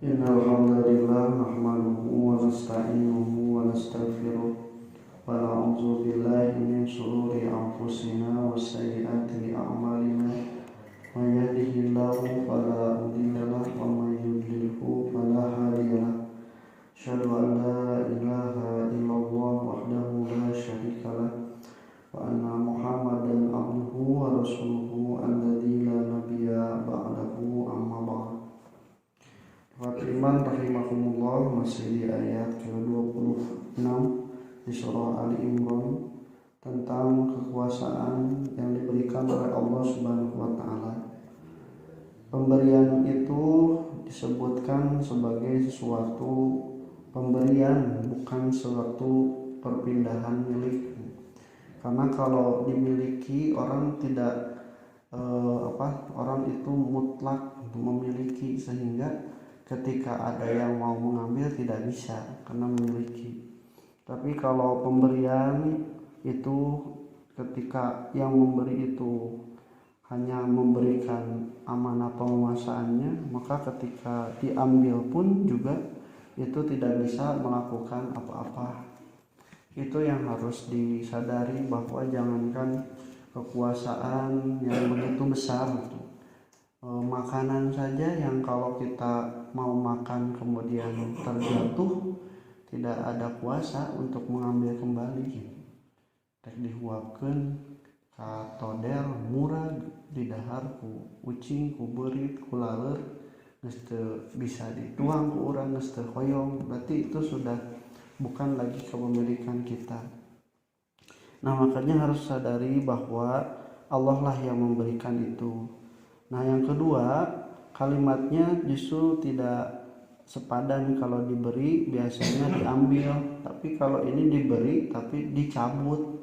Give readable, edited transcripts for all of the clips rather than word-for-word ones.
Innal hamdalillah nahmaduhu wa nasta'inuhu wa nastaghfiruh wa na'udzu billahi min shururi anfusina wa sayyiati a'malina may yahdihillahu fala mudilla lahu wa may yudlilhu fala hadiya lahu asyhadu an la ilaha illallah wahdahu la syarika lahu wa anna muhammadan abduhu wa rasuluhu alladzi la nabiyya ba'dahu amma ba'd. Iman rahimakumullah, masih di ayat ke-26 di surah Ali Imran tentang kekuasaan yang diberikan oleh Allah Subhanahu wa taala. Pemberian itu disebutkan sebagai suatu pemberian, bukan suatu perpindahan milik. Karena kalau dimiliki orang tidak orang itu mutlak memiliki, sehingga ketika ada yang mau mengambil tidak bisa karena memiliki. Tapi kalau pemberian itu ketika yang memberi itu hanya memberikan amanah penguasaannya, maka ketika diambil pun juga itu tidak bisa melakukan apa-apa. Itu yang harus disadari, bahwa jangankan kekuasaan yang begitu besar, makanan saja yang kalau kita mau makan kemudian terjatuh, tidak ada kuasa untuk mengambil kembali. Tek dihuapkeun ka todel murah di dahar ku ucing ku beurit ku laleur geus teu bisa dituang ku urang, geus teu hoyong, berarti itu sudah bukan lagi kepemilikan kita. Nah, makanya harus sadari bahwa Allah lah yang memberikan itu. Nah, yang kedua, kalimatnya justru tidak sepadan. Kalau diberi biasanya diambil, tapi kalau ini diberi tapi dicabut.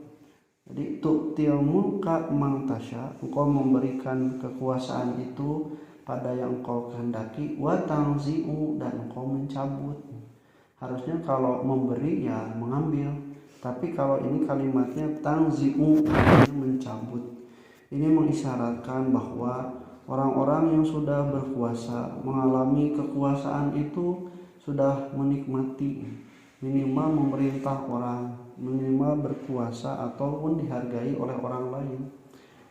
Jadi tu'til mulka man tasya, engkau memberikan kekuasaan itu pada yang engkau kehendaki, wa tanzi'u, dan engkau mencabut. Harusnya kalau memberi ya mengambil, tapi kalau ini kalimatnya tanzi'u, mencabut. Ini mengisyaratkan bahwa orang-orang yang sudah berkuasa, mengalami kekuasaan itu sudah menikmati, minimal memerintah orang, minimal berkuasa ataupun dihargai oleh orang lain.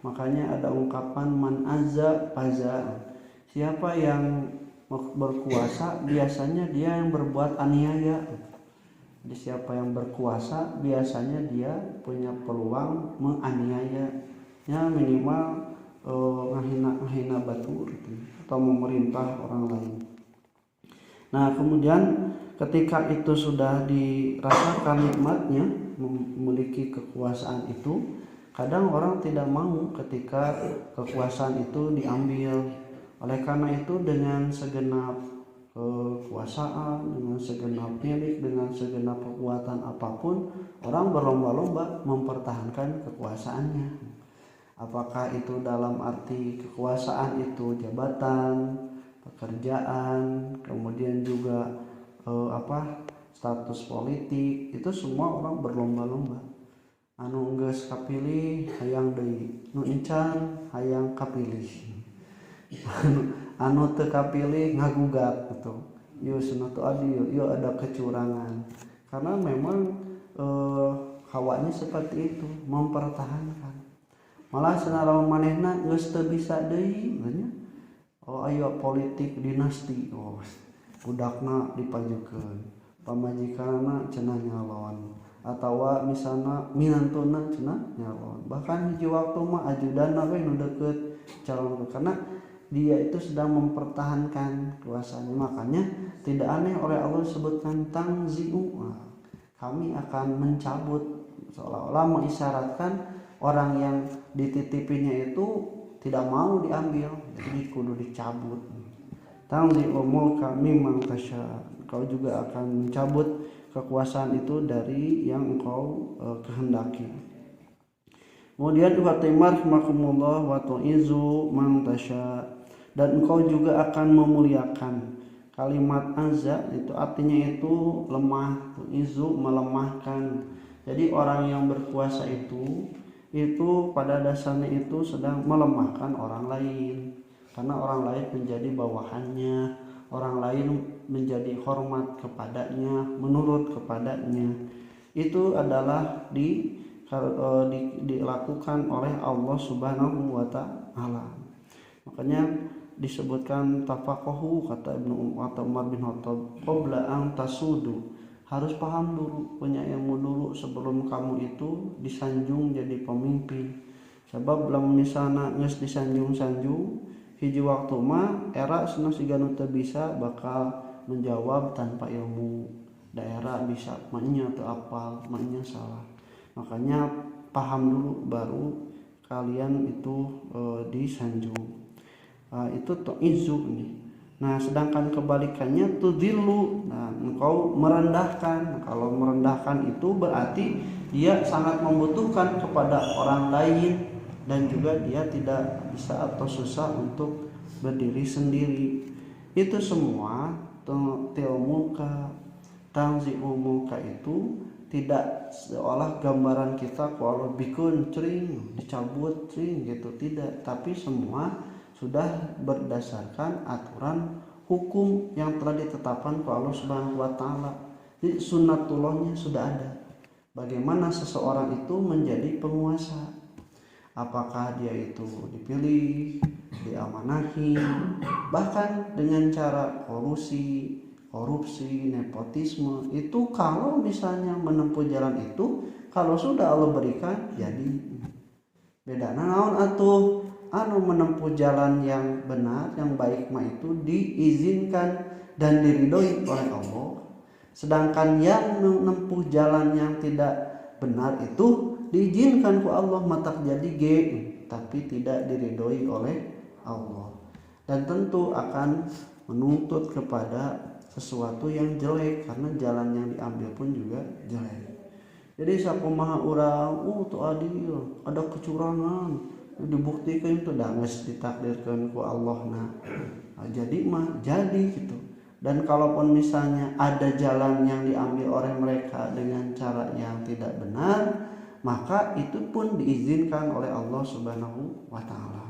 Makanya ada ungkapan man azza faza. Siapa yang berkuasa biasanya dia yang berbuat aniaya. Jadi siapa yang berkuasa biasanya dia punya peluang menganiaya, ya minimal ngahina batur gitu, atau memerintah orang lain. Nah, kemudian ketika itu sudah dirasakan nikmatnya memiliki kekuasaan itu, kadang orang tidak mau ketika kekuasaan itu diambil. Oleh karena itu, dengan segenap kekuasaan, dengan segenap milik, dengan segenap kekuatan apapun, orang berlomba-lomba mempertahankan kekuasaannya. Apakah itu dalam arti kekuasaan itu jabatan, pekerjaan, kemudian juga status politik, itu semua orang berlomba-lomba. Anu geus kapilih hayang deui, nu encan hayang kapilih. Anu teu kapilih ngagugat gitu. Ieu sunatu adil, ieu ada kecurangan. Karena memang hawanya seperti itu, mempertahankan. Malah senarawan manehna geus teu bisa deui nya. Aya politik dinasti, budakna dipajukeun, pamajikanna cenah nyalon, atawa misalna minantuna cenah nyalon. Bahkan hiji waktu mah ajudanna we nu deukeut calon, karena dia itu sedang mempertahankan kekuasaannya. Makanya tidak aneh oleh Allah sebutkan tangzi'u, kami akan mencabut, seolah-olah mengisyaratkan orang yang dititipinya itu tidak mau diambil, jadi kudu dicabut. Tanzi'u mulka mimman tasya, kau juga akan mencabut kekuasaan itu dari yang engkau kehendaki. Kemudian uhatimar makumullah wa tu'izu man tasya, dan engkau juga akan memuliakan. Kalimat azza itu artinya itu lemah, tu'izu melemahkan. Jadi orang yang berkuasa itu pada dasarnya itu sedang melemahkan orang lain, karena orang lain menjadi bawahannya, orang lain menjadi hormat kepadanya, menurut kepadanya, itu adalah dilakukan oleh Allah Subhanahu wa taala. Makanya disebutkan tafaqahu, kata Umar bin Khattab, qabla an tasudu, harus paham dulu, punya ilmu dulu sebelum kamu itu disanjung jadi pemimpin. Sebab lamun misalna geus disanjung-sanjung hiji waktu mah era cenah siga nu teu bisa bakal menjawab tanpa ilmu. Daerah bisa maknya teu apal, maknya salah. Makanya paham dulu baru kalian itu disanjung. Itu tu'izu nih. Nah, sedangkan kebalikannya tudillu. Nah, engkau merendahkan. Kalau merendahkan itu berarti dia sangat membutuhkan kepada orang lain dan juga dia tidak bisa atau susah untuk berdiri sendiri. Itu semua tilmuka, tanzi'umuka itu tidak seolah gambaran kita kalau bikun cering dicabut cering gitu, tidak, tapi semua sudah berdasarkan aturan hukum yang telah ditetapkan oleh Allah Subhanahu wa taala. Jadi sunnatullahnya sudah ada. Bagaimana seseorang itu menjadi penguasa? Apakah dia itu dipilih, diamanahi, bahkan dengan cara korupsi, nepotisme, itu kalau misalnya menempuh jalan itu, kalau sudah Allah berikan, jadi bedana naon atuh anu menempuh jalan yang benar, yang baik mah itu diizinkan dan diridhoi oleh Allah. Sedangkan yang menempuh jalan yang tidak benar itu diizinkan ku Allah matak jadi tapi tidak diridhoi oleh Allah. Dan tentu akan menuntut kepada sesuatu yang jelek karena jalan yang diambil pun juga jelek. Jadi sakumaha urang tuh adil, ada kecurangan, dibuktikan itu dah geus ditakdirkeun ku Allah. Nah, jadi mah jadi gitu. Dan kalaupun misalnya ada jalan yang diambil oleh mereka dengan cara yang tidak benar, maka itu pun diizinkan oleh Allah Subhanahu wa taala.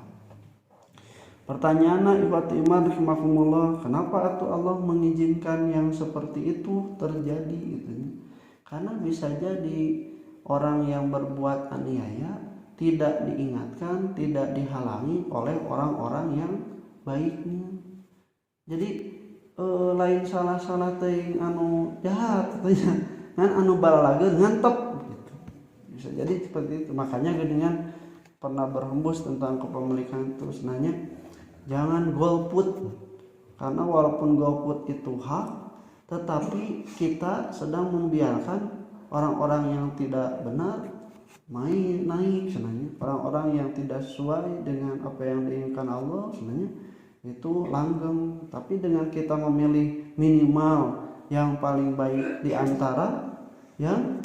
Pertanyaanna ibati iman rahimakumullah, kenapa atuh Allah mengizinkan yang seperti itu terjadi gitu? Karena bisa jadi orang yang berbuat aniaya tidak diingatkan, tidak dihalangi oleh orang-orang yang baiknya. Jadi lain salah-salah teuing anu jahat katanya, kan anu balalageun ngantep gitu. Bisa jadi seperti itu. Makanya geuningan pernah berhembus tentang kepemilikan itu, sebenarnya jangan golput, karena walaupun golput itu hak, tetapi kita sedang membiarkan orang-orang yang tidak benar naik sebenarnya. Orang-orang yang tidak sesuai dengan apa yang diinginkan Allah sebenarnya itu langgeng. Tapi dengan kita memilih minimal yang paling baik di antara yang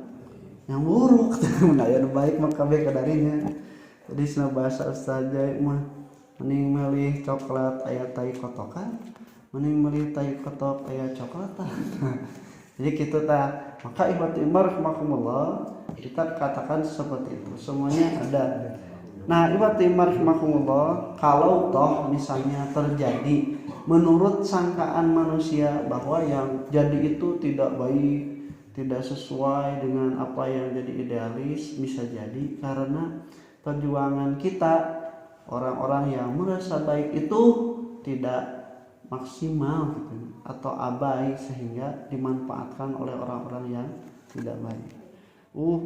buruk, nah yang baik maka baik kadarinya. Jadi sana bahasa Ustaz Jai mah mending milih coklat aya tai kotokan, mending milih tai kotok aya coklatan. Jadi gitu ta. Maka ibadu imar rahimakumullah, kita katakan seperti itu. Semuanya ada. Nah, ibadu imar rahimakumullah, kalau toh misalnya terjadi menurut sangkaan manusia bahwa yang jadi itu tidak baik, tidak sesuai dengan apa yang jadi idealis, bisa jadi karena perjuangan kita, orang-orang yang merasa baik itu tidak maksimal gitu, atau abai sehingga dimanfaatkan oleh orang-orang yang tidak baik.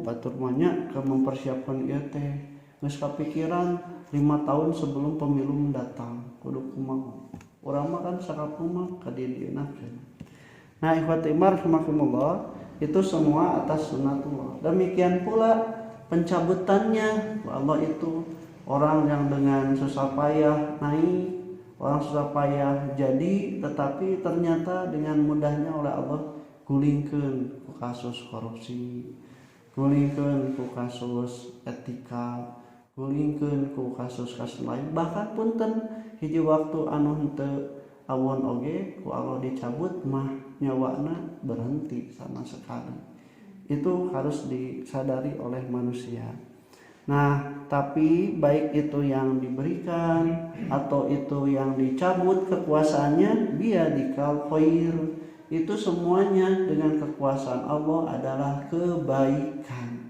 Batur banyak ke mempersiapkan ieu teh geus kapikiran 5 tahun sebelum pemilu mendatang kudu kumaha. Urang mah kan sakapeumah ka dieunakeun. Nah, ikhwati iman rahimakumullah, itu semua atas sunnatullah. Demikian pula pencabutannya Allah itu, orang yang dengan susah payah naik, orang susah payah jadi, tetapi ternyata dengan mudahnya oleh Allah gulingkeun ku kasus korupsi, gulingkeun ku kasus etika, gulingkeun ku kasus-kasus lain. Bahkan punten hiji waktu anu henteu awon oge ku Allah dicabut mah nyawana berhenti sama sekali. Itu harus disadari oleh manusia. Nah, tapi baik itu yang diberikan atau itu yang dicabut kekuasaannya, biadikal khair, itu semuanya dengan kekuasaan Allah adalah kebaikan.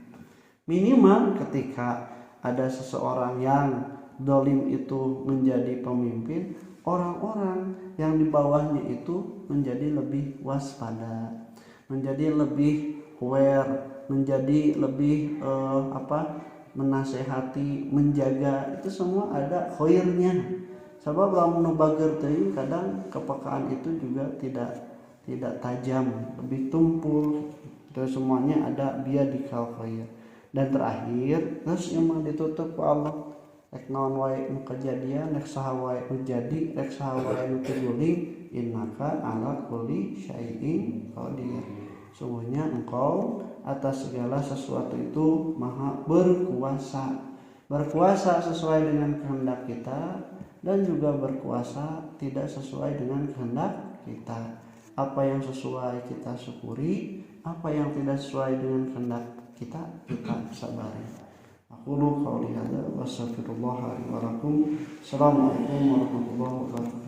Minimal ketika ada seseorang yang dolim itu menjadi pemimpin, orang-orang yang di bawahnya itu menjadi lebih waspada, menjadi lebih aware, menjadi lebih menasehati, menjaga, itu semua ada khairnya. Sebab lamun nu bager teuing kadang kepekaan itu juga tidak tajam, lebih tumpul. Itu semuanya ada biadikal khair. Dan terakhir, terus emang ditutup ku Allah. Rek naon wae nu kejadian, rek saha wae nu jadi, rek saha wae nu tiguling, innaka ala kulli syai'in qadir. Sungguhnya engkau atas segala sesuatu itu maha berkuasa. Berkuasa sesuai dengan kehendak kita dan juga berkuasa tidak sesuai dengan kehendak kita. Apa yang sesuai kita syukuri, apa yang tidak sesuai dengan kehendak kita sabari. Aku lu qauli hadza wa astaghfirullah li wa lakum. Assalamualaikum warahmatullahi wabarakatuh.